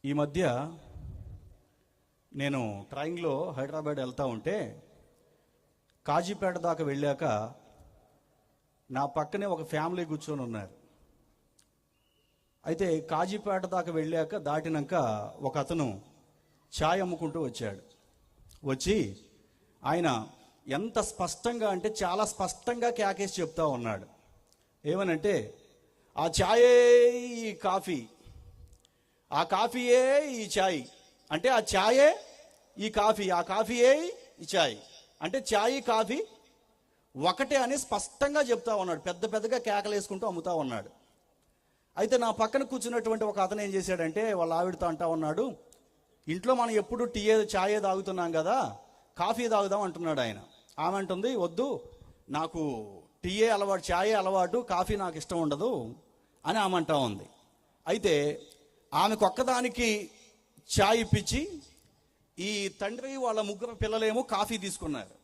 ఈ మధ్య నేను ట్రైన్లో హైదరాబాద్ వెళ్తూ ఉంటే కాజీపేట దాకా వెళ్ళాక నా పక్కనే ఒక ఫ్యామిలీ కూర్చొని ఉన్నారు. అయితే కాజీపేట దాకా వెళ్ళాక దాటినాక ఒక అతను ఛాయ్ అమ్ముకుంటూ వచ్చాడు. వచ్చి ఆయన ఎంత స్పష్టంగా అంటే చాలా స్పష్టంగా కేకేసి చెప్తా ఉన్నాడు. ఏమనంటే, ఆ ఛాయే ఈ కాఫీ, ఆ కాఫీయే ఈ ఛాయ్, అంటే ఆ ఛాయే ఈ కాఫీ, ఆ కాఫీయే ఈ ఛాయ్, అంటే ఛాయ్ కాఫీ ఒకటే అని స్పష్టంగా చెప్తా ఉన్నాడు. పెద్ద పెద్దగా కేకలు వేసుకుంటూ అమ్ముతా ఉన్నాడు. అయితే నా పక్కన కూర్చున్నటువంటి ఒక అతను ఏం చేశాడంటే, వాళ్ళ ఆవిడతో అంటా ఉన్నాడు, ఇంట్లో మనం ఎప్పుడు ఛాయే తాగుతున్నాం కదా, కాఫీ తాగుదాం అంటున్నాడు ఆయన. ఆమె అంటుంది, వద్దు, నాకు టీయే అలవాటు, ఛాయే అలవాటు, కాఫీ నాకు ఇష్టం ఉండదు అని ఆమె అంటా ఉంది. అయితే ఆమెకు ఒక్కదానికి ఛాయ్ ఇప్పించి ఈ తండ్రి వాళ్ళ ముగ్గురు పిల్లలేమో కాఫీ తీసుకున్నారు.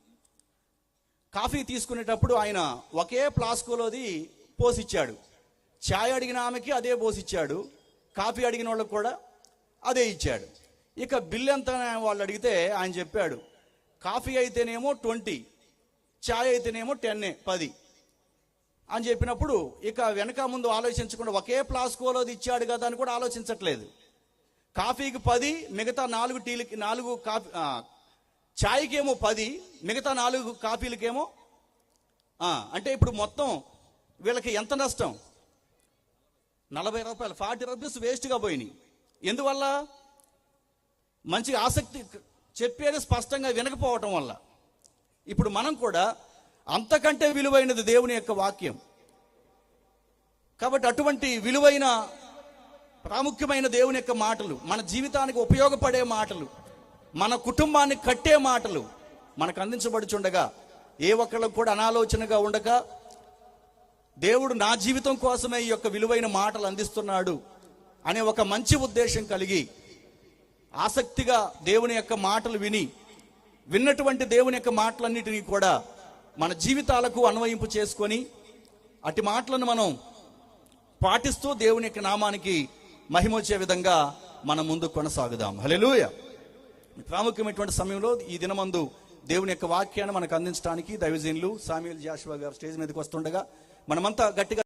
కాఫీ తీసుకునేటప్పుడు ఆయన ఒకే ఫ్లాస్కులోది పోసిచ్చాడు. ఛాయ్ అడిగిన ఆమెకి అదే పోసిచ్చాడు, కాఫీ అడిగిన వాళ్ళకి కూడా అదే ఇచ్చాడు. ఇక బిల్ ఎంత వాళ్ళు అడిగితే ఆయన చెప్పాడు, కాఫీ అయితేనేమో 20, ఛాయ్ అయితేనేమో 10 అని చెప్పినప్పుడు ఇక వెనక ముందు ఆలోచించకుండా ఒకే ఫ్లాస్కోలోది ఇచ్చాడు కదా అని కూడా ఆలోచించట్లేదు. కాఫీకి 10, మిగతా 4 టీలకి 4 కాఫీ, ఛాయ్కేమో 10, మిగతా 4 కాఫీలకేమో అంటే ఇప్పుడు మొత్తం వీళ్ళకి ఎంత నష్టం? 40 రూపాయలు, 40 రూపీస్ వేస్ట్గా పోయినాయి. ఎందువల్ల? మంచి ఆసక్తి చెప్పేది స్పష్టంగా వినకపోవటం వల్ల. ఇప్పుడు మనం కూడా అంతకంటే విలువైనది దేవుని యొక్క వాక్యం. కాబట్టి అటువంటి విలువైన ప్రాముఖ్యమైన దేవుని యొక్క మాటలు, మన జీవితానికి ఉపయోగపడే మాటలు, మన కుటుంబాన్ని కట్టే మాటలు మనకు అందించబడుచుండగా ఏ ఒక్కళ్ళకు కూడా అనాలోచనగా ఉండక, దేవుడు నా జీవితం కోసమే ఈ యొక్క విలువైన మాటలు అందిస్తున్నాడు అనే ఒక మంచి ఉద్దేశం కలిగి ఆసక్తిగా దేవుని యొక్క మాటలు విన్నటువంటి దేవుని యొక్క మాటలన్నిటినీ కూడా మన జీవితాలకు అన్వయింపు చేసుకొని అటు మాటలను మనం పాటిస్తూ దేవుని యొక్క నామానికి మహిమ వచ్చే విధంగా మనం ముందు కొనసాగుదాం. హల్లెలూయా. ప్రాముఖ్యమైనటువంటి సమయంలో ఈ దినమందు దేవుని యొక్క వాక్యాన్ని మనకు అందించడానికి దైవజనులు సామ్యూయల్ జాషువా గారు స్టేజ్ మీదకి వస్తుండగా మనమంతా గట్టిగా